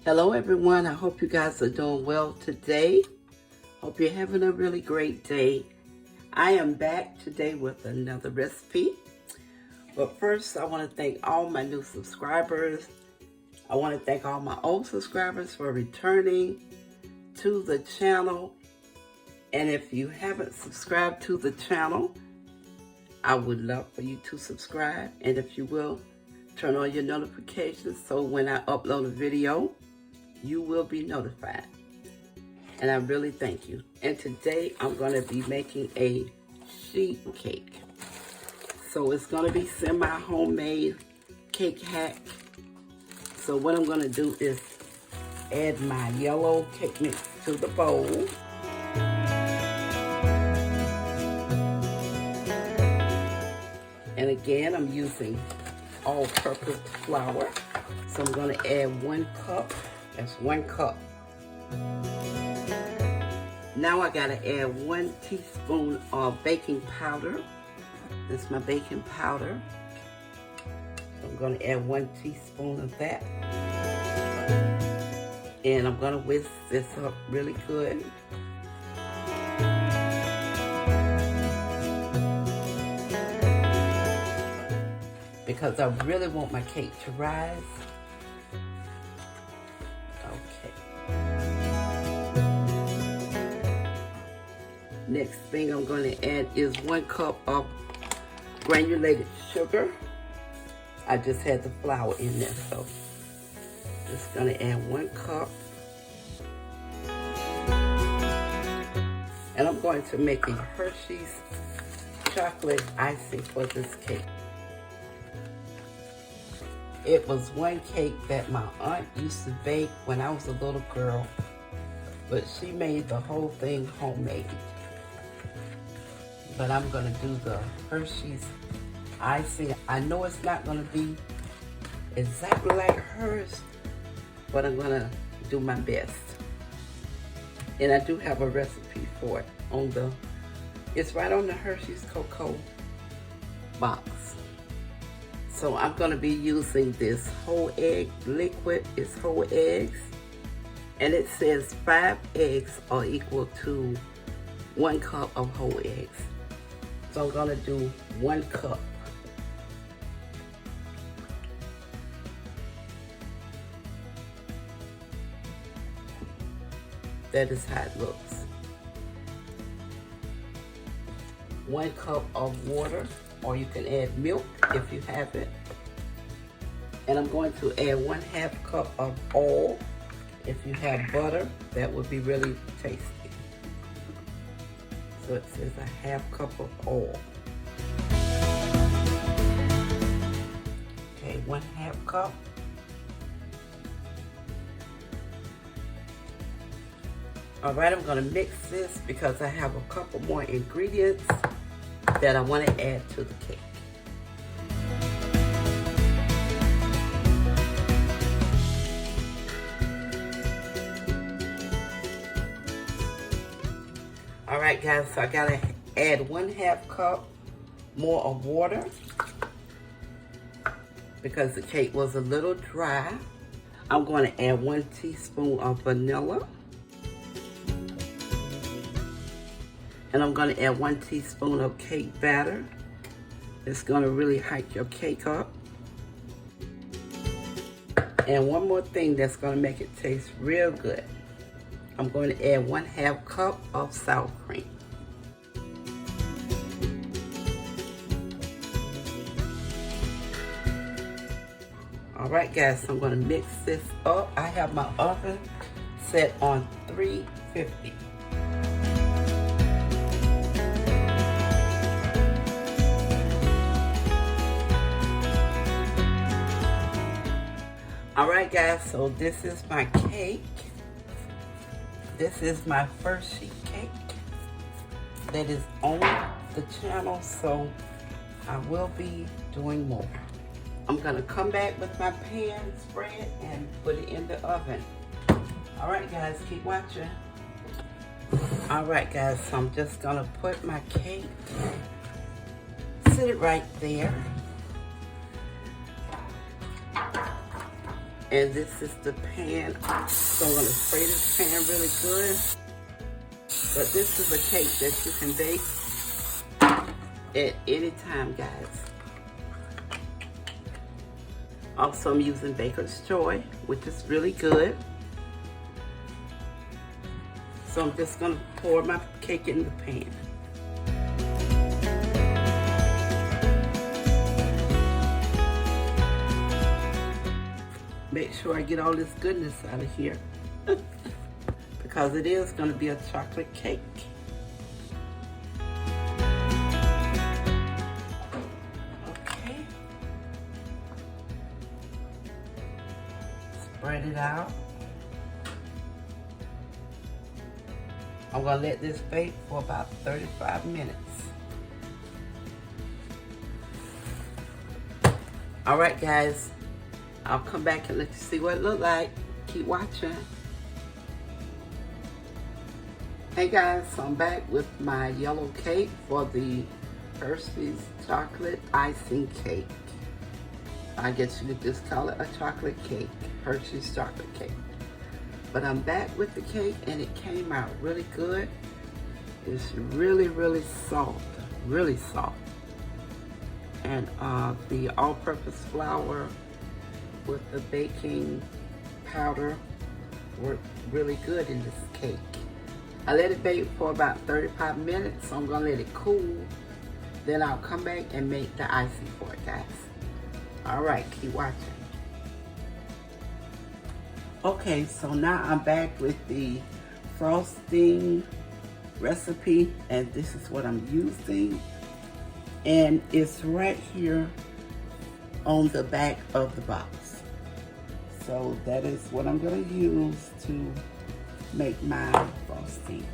Hello everyone, I hope you guys are doing well today. Hope you're having a really great day. I am back today with another recipe. But first, I want to thank all my new subscribers. I want to thank all my old subscribers for returning to the channel. And if you haven't subscribed to the channel, I would love for you to subscribe. And if you will, turn on your notifications so when I upload a video, you will be notified. And I really thank you. And today I'm going to be making a sheet cake. So it's going to be semi-homemade cake hack. So what I'm going to do is add my yellow cake mix to the bowl. And again, I'm using all-purpose flour. So I'm going to add 1 cup. That's 1 cup. Now I gotta add 1 teaspoon of baking powder. This is my baking powder. So I'm gonna add 1 teaspoon of that. And I'm gonna whisk this up really good. Because I really want my cake to rise. Next thing I'm going to add is 1 cup of granulated sugar. I just had the flour in there, so just going to add 1 cup. And I'm going to make a Hershey's chocolate icing for this cake. It was one cake that my aunt used to bake when I was a little girl, but she made the whole thing homemade. But I'm going to do the Hershey's icing. I know it's not going to be exactly like hers, but I'm going to do my best. And I do have a recipe for it it's right on the Hershey's Cocoa box. So I'm going to be using this whole egg liquid. It's whole eggs. And it says 5 eggs are equal to 1 cup of whole eggs. So I'm going to do 1 cup. That is how it looks. 1 cup of water, or you can add milk if you have it. And I'm going to add 1/2 cup of oil. If you have butter, that would be really tasty. So it says 1/2 cup of oil. Okay, 1/2 cup. All right, I'm gonna mix this because I have a couple more ingredients that I want to add to the cake. All right, guys, so I gotta add 1/2 cup more of water because the cake was a little dry. I'm going to add 1 teaspoon of vanilla. And I'm going to add 1 teaspoon of cake batter. It's going to really hike your cake up. And one more thing that's going to make it taste real good. I'm going to add 1/2 cup of sour cream. All right, guys, so I'm going to mix this up. I have my oven set on 350. All right, guys, so this is my cake. This is my first sheet cake that is on the channel, so I will be doing more. I'm gonna come back with my pan spread and put it in the oven. All right, guys, keep watching. All right, guys, so I'm just gonna put my cake, sit it right there. And this is the pan. So I'm gonna spray this pan really good. But this is a cake that you can bake at any time, guys. Also, I'm using Baker's Joy, which is really good. So I'm just gonna pour my cake in the pan. Make sure I get all this goodness out of here because it is gonna be a chocolate cake. Okay. Spread it out. I'm gonna let this bake for about 35 minutes. All right, guys, I'll come back and let you see what it looked like. Keep watching. Hey guys, so I'm back with my yellow cake for the Hershey's chocolate icing cake. I guess you could just call it a chocolate cake, Hershey's chocolate cake. But I'm back with the cake and it came out really good. It's really, really soft, really soft. And the all-purpose flour with the baking powder worked really good in this cake. I let it bake for about 35 minutes, so I'm gonna let it cool. Then I'll come back and make the icing for it, guys. All right, keep watching. Okay, so now I'm back with the frosting recipe, and this is what I'm using. And it's right here on the back of the box. So that is what I'm gonna use to make my frosting,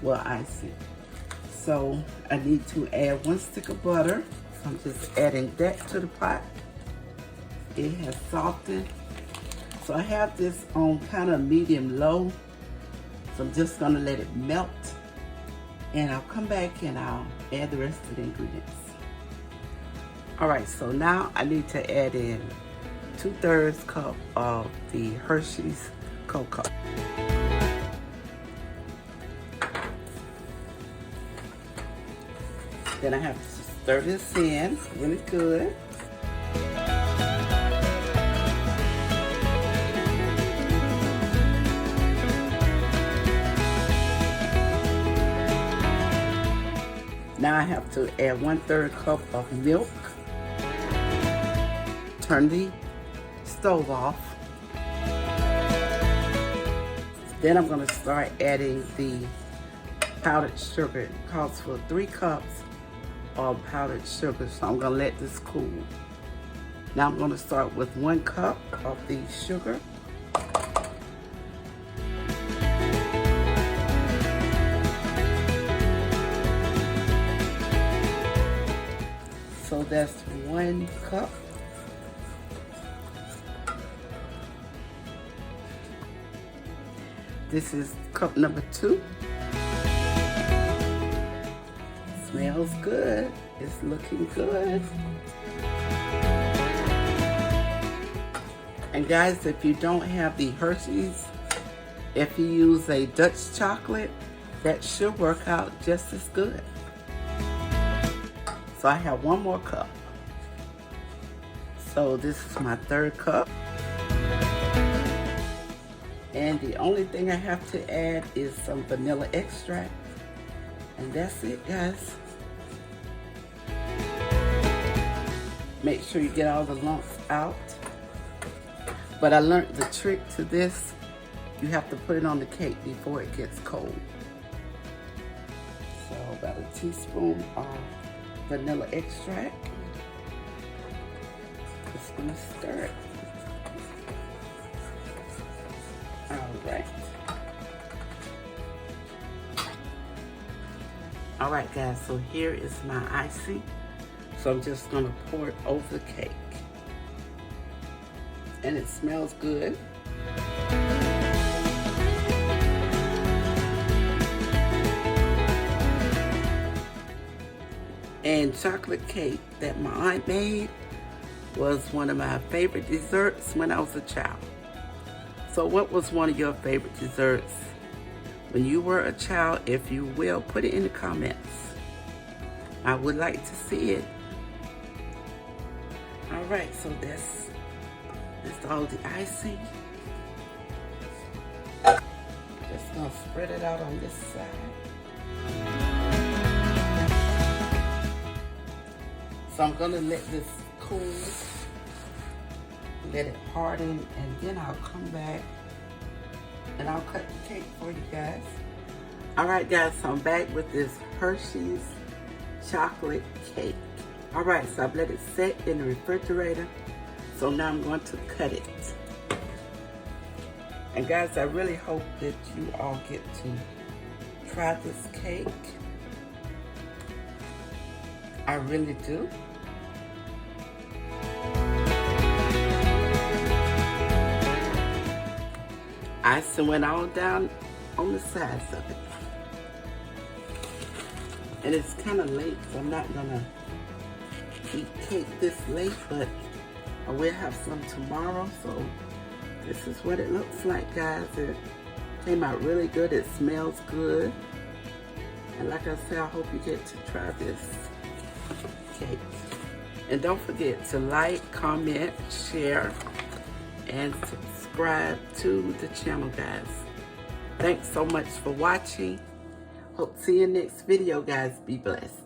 well, icing. So I need to add 1 stick of butter. So I'm just adding that to the pot. It has softened. So I have this on kind of medium low. So I'm just gonna let it melt. And I'll come back and I'll add the rest of the ingredients. All right, so now I need to add in 2/3 cup of the Hershey's cocoa. Then I have to stir this in really good. Now I have to add 1/3 cup of milk. Turn the stove off. Then I'm gonna start adding the powdered sugar. It calls for 3 cups of powdered sugar, so I'm gonna let this cool. Now I'm gonna start with 1 cup of the sugar. So that's 1 cup. This is cup number 2. Smells good. It's looking good. And guys, if you don't have the Hershey's, if you use a Dutch chocolate, that should work out just as good. So I have 1 more cup. So this is my 3rd cup. And the only thing I have to add is some vanilla extract. And that's it, guys. Make sure you get all the lumps out. But I learned the trick to this. You have to put it on the cake before it gets cold. So about a teaspoon of vanilla extract. Just gonna stir it. All right, guys, so here is my icing. So I'm just gonna pour it over the cake. And it smells good. And chocolate cake that my aunt made was one of my favorite desserts when I was a child. So what was one of your favorite desserts when you were a child? If you will, put it in the comments. I would like to see it. All right, so that's all the icing. Just gonna spread it out on this side. So I'm gonna let this cool, let it harden, and then I'll come back and I'll cut the cake for you guys. All right, guys, so I'm back with this Hershey's chocolate cake. All right, so I've let it set in the refrigerator. So now I'm going to cut it. And guys, I really hope that you all get to try this cake. I really do. Icing went all down on the sides of it. And it's kind of late, so I'm not gonna eat cake this late, but I will have some tomorrow. So this is what it looks like, guys. It came out really good. It smells good. And like I said, I hope you get to try this cake. And don't forget to like, comment, share, and subscribe to the channel, guys. Thanks so much for watching. Hope to see you next video, guys. Be blessed.